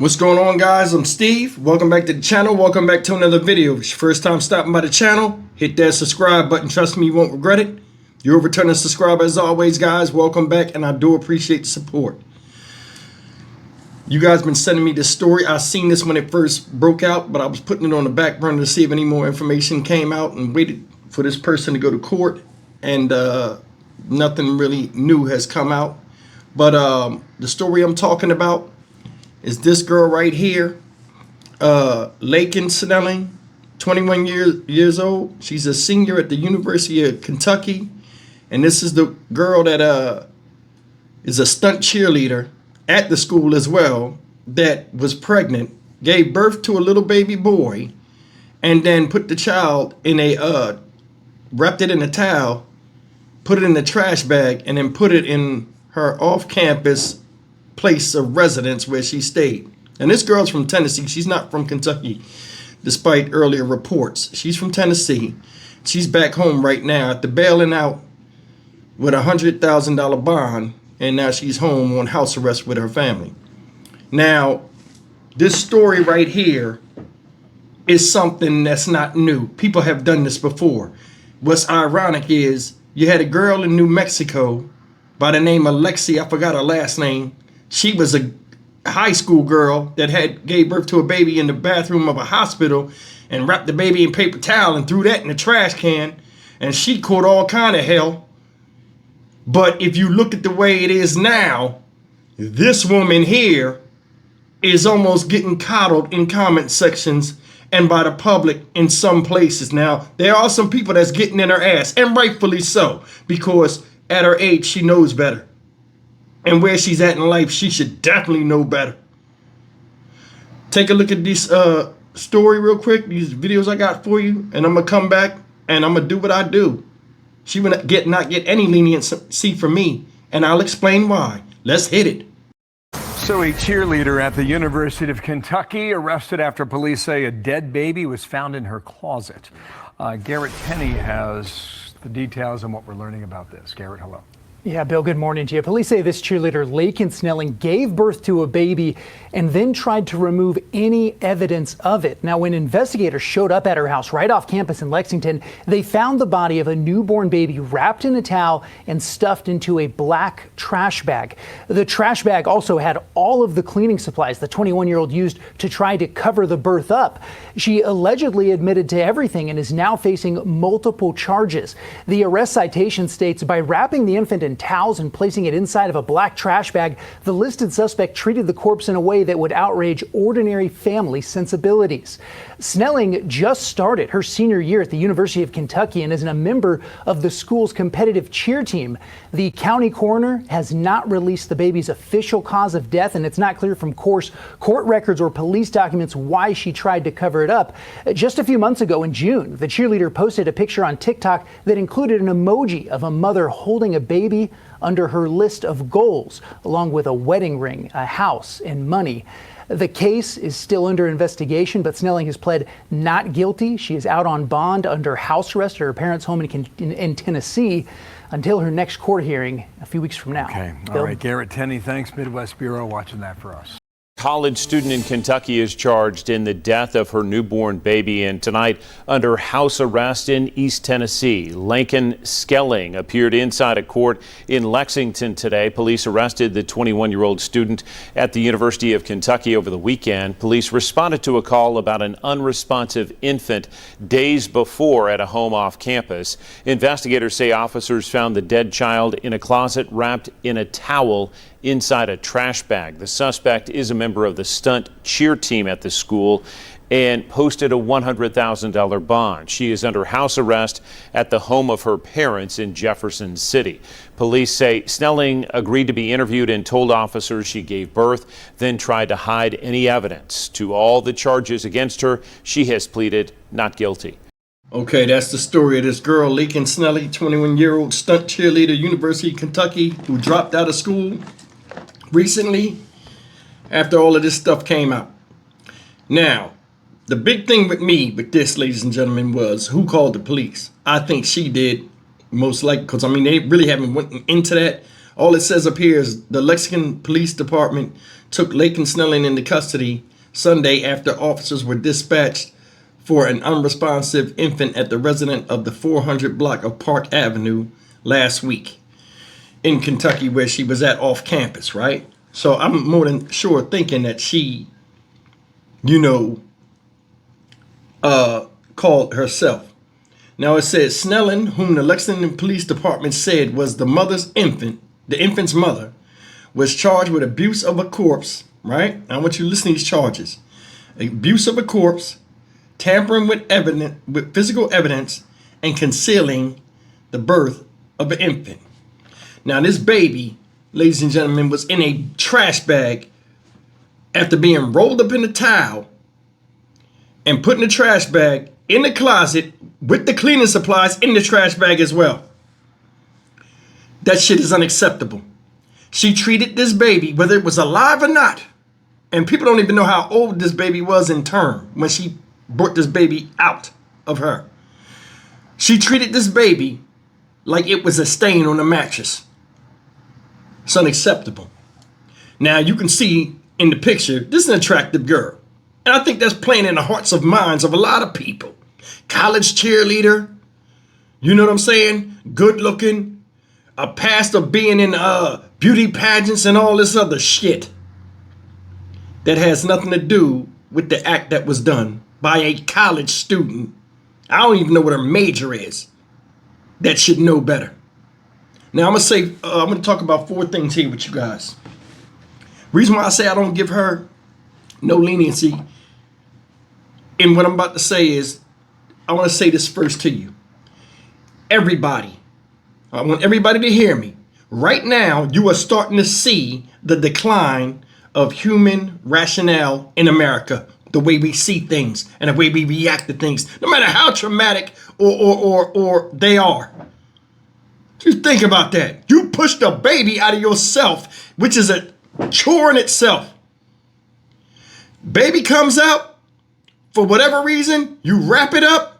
What's going on, guys? I'm Steve. Welcome back to the channel. Welcome back to another video. If it's your first time stopping by the channel, hit that subscribe button. Trust me, you won't regret it. You're a returning subscriber as always, guys. Welcome back, and I do appreciate the support. You guys been sending me this story. I seen this when it first broke out, but I was putting it on the back burner to see if any more information came out and waited for this person to go to court, and nothing really new has come out. But the story I'm talking about is this girl right here, Laken Snelling, 21 years old. She's a senior at the University of Kentucky, and this is the girl that is a stunt cheerleader at the school as well, that was pregnant, gave birth to a little baby boy, and then put the child in a wrapped it in a towel, put it in a trash bag, and then put it in her off-campus place of residence where she stayed. And this girl's from Tennessee. She's not from Kentucky, despite earlier reports. She's from Tennessee. She's back home right now after bailing out with a $100,000 bond, and now she's home on house arrest with her family. Now, this story right here is something that's not new. People have done this before. What's ironic is you had a girl in New Mexico by the name of Lexi. I forgot her last name. She was a high school girl that gave birth to a baby in the bathroom of a hospital and wrapped the baby in paper towel and threw that in the trash can, and she caught all kind of hell. But if you look at the way it is now, this woman here is almost getting coddled in comment sections and by the public in some places. Now, there are some people that's getting in her ass, and rightfully so, because at her age, she knows better. And where she's at in life, she should definitely know better. Take a look at this story real quick, these videos I got for you, and I'm going to come back and I'm going to do what I do. She will not get any leniency from me, and I'll explain why. Let's hit it. So a cheerleader at the University of Kentucky arrested after police say a dead baby was found in her closet. Garrett Tenney has the details on what we're learning about this. Garrett, hello. Yeah, Bill, good morning to you. Police say this cheerleader, Laken Snelling, gave birth to a baby and then tried to remove any evidence of it. Now, when investigators showed up at her house right off campus in Lexington, they found the body of a newborn baby wrapped in a towel and stuffed into a black trash bag. The trash bag also had all of the cleaning supplies the 21-year-old used to try to cover the birth up. She allegedly admitted to everything and is now facing multiple charges. The arrest citation states, by wrapping the infant in towels and placing it inside of a black trash bag, the listed suspect treated the corpse in a way that would outrage ordinary family sensibilities. Snelling just started her senior year at the University of Kentucky and is a member of the school's competitive cheer team. The county coroner has not released the baby's official cause of death, and it's not clear from court records or police documents why she tried to cover it up. Just a few months ago in June, the cheerleader posted a picture on TikTok that included an emoji of a mother holding a baby under her list of goals, along with a wedding ring, a house, and money. The case is still under investigation, but Snelling has pled not guilty. She is out on bond under house arrest at her parents' home in Tennessee until her next court hearing a few weeks from now. Okay, all Bill? right, Garrett Tenney, thanks. Midwest Bureau watching that for us. College student in Kentucky is charged in the death of her newborn baby, and tonight under house arrest in East Tennessee. Laken Snelling appeared inside a court in Lexington today. Police arrested the 21-year-old student at the University of Kentucky over the weekend. Police responded to a call about an unresponsive infant days before at a home off campus. Investigators say officers found the dead child in a closet wrapped in a towel inside a trash bag. The suspect is a member of the stunt cheer team at the school and posted a $100,000 bond. She is under house arrest at the home of her parents in Jefferson City. Police say Snelling agreed to be interviewed and told officers she gave birth, then tried to hide any evidence. To all the charges against her, she has pleaded not guilty. Okay, that's the story of this girl, Laken Snelling, 21-year-old stunt cheerleader, University of Kentucky, who dropped out of school recently after all of this stuff came out. Now, the big thing with me with this, ladies and gentlemen, was who called the police. I think she did, most likely, because I mean they really haven't went into that. All it says up here is the Lexington Police Department took Laken Snelling into custody Sunday after officers were dispatched for an unresponsive infant at the residence of the 400 block of Park Avenue last week in Kentucky, where she was at off campus, right? So I'm more than sure thinking that she, called herself. Now it says Snelling, whom the Lexington Police Department said was the infant's mother, was charged with abuse of a corpse, right? I want you to listen to these charges. Abuse of a corpse, tampering with physical evidence, and concealing the birth of an infant. Now this baby, ladies and gentlemen, was in a trash bag after being rolled up in a towel and put in a trash bag in the closet with the cleaning supplies in the trash bag as well. That shit is unacceptable. She treated this baby, whether it was alive or not, and people don't even know how old this baby was in term when she brought this baby out of her. She treated this baby like it was a stain on a mattress. It's unacceptable. Now you can see in the picture, this is an attractive girl. And I think that's playing in the hearts of minds of a lot of people. College cheerleader, you know what I'm saying? Good looking, a past of being in beauty pageants and all this other shit that has nothing to do with the act that was done by a college student. I don't even know what her major is. That should know better. Now I'm gonna talk about 4 things here with you guys. Reason why I say I don't give her no leniency in what I'm about to say is, I want to say this first to you. Everybody, I want everybody to hear me. Right now, you are starting to see the decline of human rationale in America. The way we see things and the way we react to things, no matter how traumatic or they are. Just think about that. You pushed a baby out of yourself, which is a chore in itself. Baby comes out, for whatever reason, you wrap it up,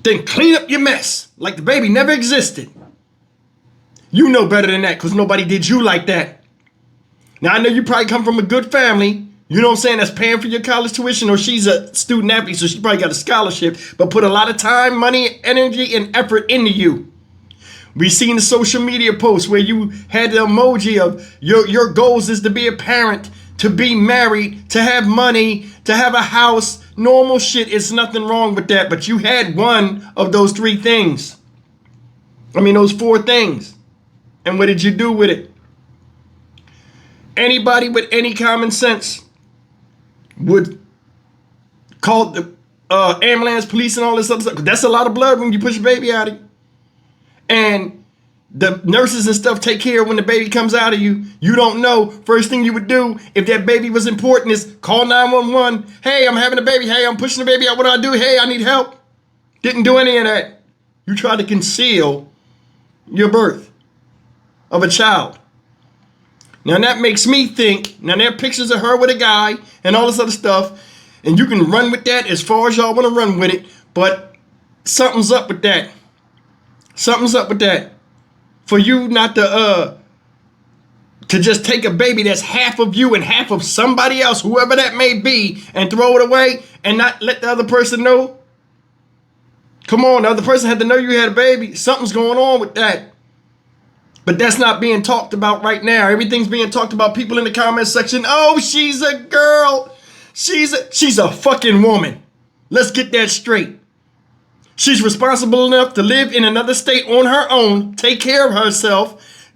then clean up your mess like the baby never existed. You know better than that because nobody did you like that. Now, I know you probably come from a good family, you know what I'm saying, that's paying for your college tuition, or she's a student athlete, so she probably got a scholarship, but put a lot of time, money, energy, and effort into you. We seen the social media posts where you had the emoji of your goals is to be a parent, to be married, to have money, to have a house. Normal shit, is nothing wrong with that, but you had one of those 3 things. Those 4 things. And what did you do with it? Anybody with any common sense would call the ambulance, police, and all this other stuff. That's a lot of blood when you push a baby out of you. And the nurses and stuff take care of when the baby comes out of you. You don't know. First thing you would do if that baby was important is call 911. Hey, I'm having a baby. Hey, I'm pushing the baby out. What do I do? Hey, I need help. Didn't do any of that. You tried to conceal your birth of a child. Now that makes me think, now there are pictures of her with a guy and all this other stuff, and you can run with that as far as y'all want to run with it, but something's up with that. Something's up with that. For you not to just take a baby that's half of you and half of somebody else, whoever that may be, and throw it away and not let the other person know. Come on, the other person had to know you had a baby. Something's going on with that. But that's not being talked about right now. Everything's being talked about. People in the comment section, oh, she's a girl. She's a fucking woman. Let's get that straight. She's responsible enough to live in another state on her own, take care of herself,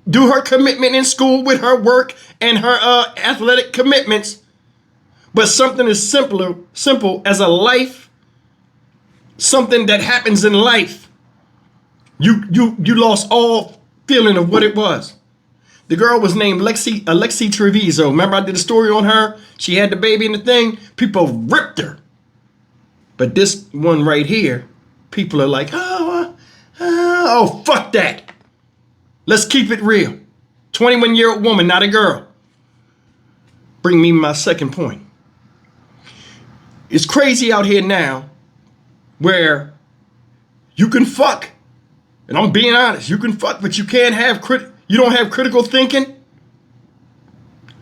do her commitment in school with her work and her athletic commitments. But something as simple as a life, something that happens in life, you lost all feeling of what it was. The girl was named Alexi Treviso. Remember I did a story on her? She had the baby and the thing. People ripped her. But this one right here, people are like, oh, fuck that. Let's keep it real. 21-year-old woman, not a girl. Bring me my second point. It's crazy out here now where you can fuck. And I'm being honest, you can fuck, but you can't have you don't have critical thinking.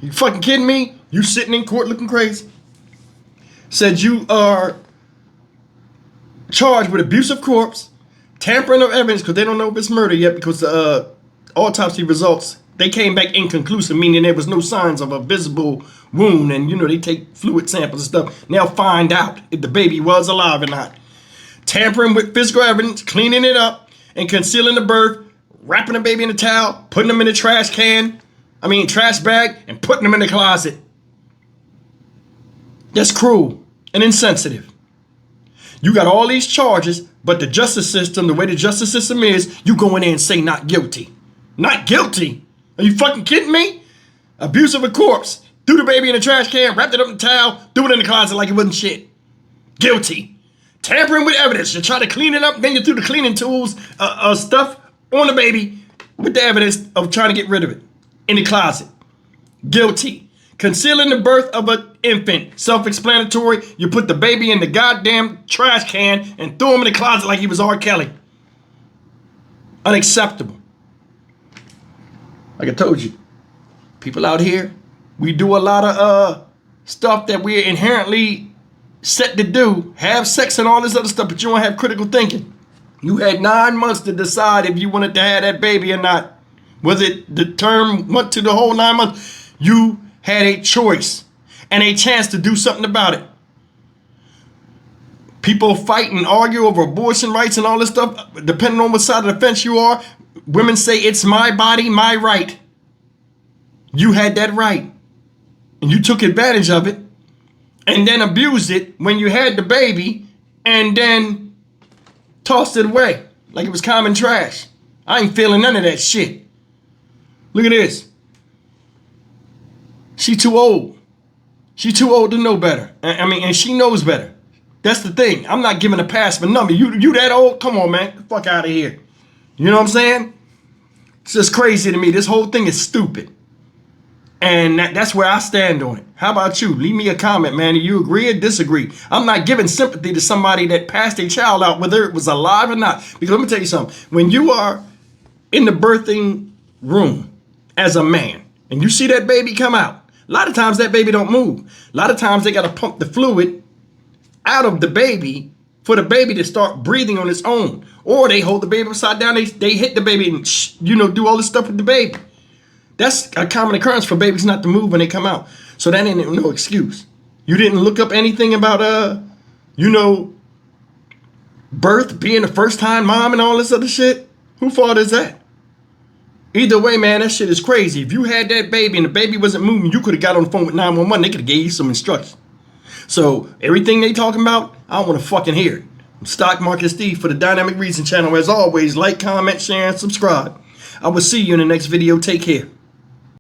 You fucking kidding me? You sitting in court looking crazy. Said you are charged with abuse of corpse, tampering of evidence, because they don't know if it's murder yet, because the autopsy results, they came back inconclusive, meaning there was no signs of a visible wound. And, you know, they take fluid samples and stuff. Now find out if the baby was alive or not. Tampering with physical evidence, cleaning it up, and concealing the birth, wrapping the baby in a towel, putting them in a trash bag, and putting them in the closet. That's cruel and insensitive. You got all these charges, but the justice system, the way the justice system is, you go in there and say not guilty. Not guilty? Are you fucking kidding me? Abuse of a corpse. Threw the baby in a trash can, wrapped it up in a towel, threw it in the closet like it wasn't shit. Guilty. Tampering with evidence. You try to clean it up, then you threw the cleaning tools, stuff on the baby with the evidence of trying to get rid of it in the closet. Guilty. Concealing the birth of an infant. Self-explanatory. You put the baby in the goddamn trash can and threw him in the closet like he was R. Kelly. Unacceptable. Like I told you, people out here, we do a lot of stuff that we're inherently set to do. Have sex and all this other stuff, but you don't have critical thinking. You had 9 months to decide if you wanted to have that baby or not. Was it the term went to the whole 9 months? You had a choice and a chance to do something about it. People fight and argue over abortion rights and all this stuff, depending on what side of the fence you are. Women say it's my body, my right. You had that right. And you took advantage of it and then abused it when you had the baby and then tossed it away like it was common trash. I ain't feeling none of that shit. Look at this. She too old. She too old to know better. And she knows better. That's the thing. I'm not giving a pass for nothing. You that old? Come on, man. Get the fuck out of here. You know what I'm saying? It's just crazy to me. This whole thing is stupid. And that's where I stand on it. How about you? Leave me a comment, man. Do you agree or disagree? I'm not giving sympathy to somebody that passed a child out, whether it was alive or not. Because let me tell you something. When you are in the birthing room as a man and you see that baby come out, a lot of times that baby don't move. A lot of times they got to pump the fluid out of the baby for the baby to start breathing on its own. Or they hold the baby upside down. They hit the baby and, do all this stuff with the baby. That's a common occurrence for babies not to move when they come out. So that ain't no excuse. You didn't look up anything about, birth, being a first-time mom and all this other shit? Whose fault is that? Either way, man, that shit is crazy. If you had that baby and the baby wasn't moving, you could have got on the phone with 911. They could have gave you some instructions. So everything they talking about, I don't want to fucking hear it. I'm Stock Market Steve for the Dynamic Reason channel. As always, like, comment, share, and subscribe. I will see you in the next video. Take care.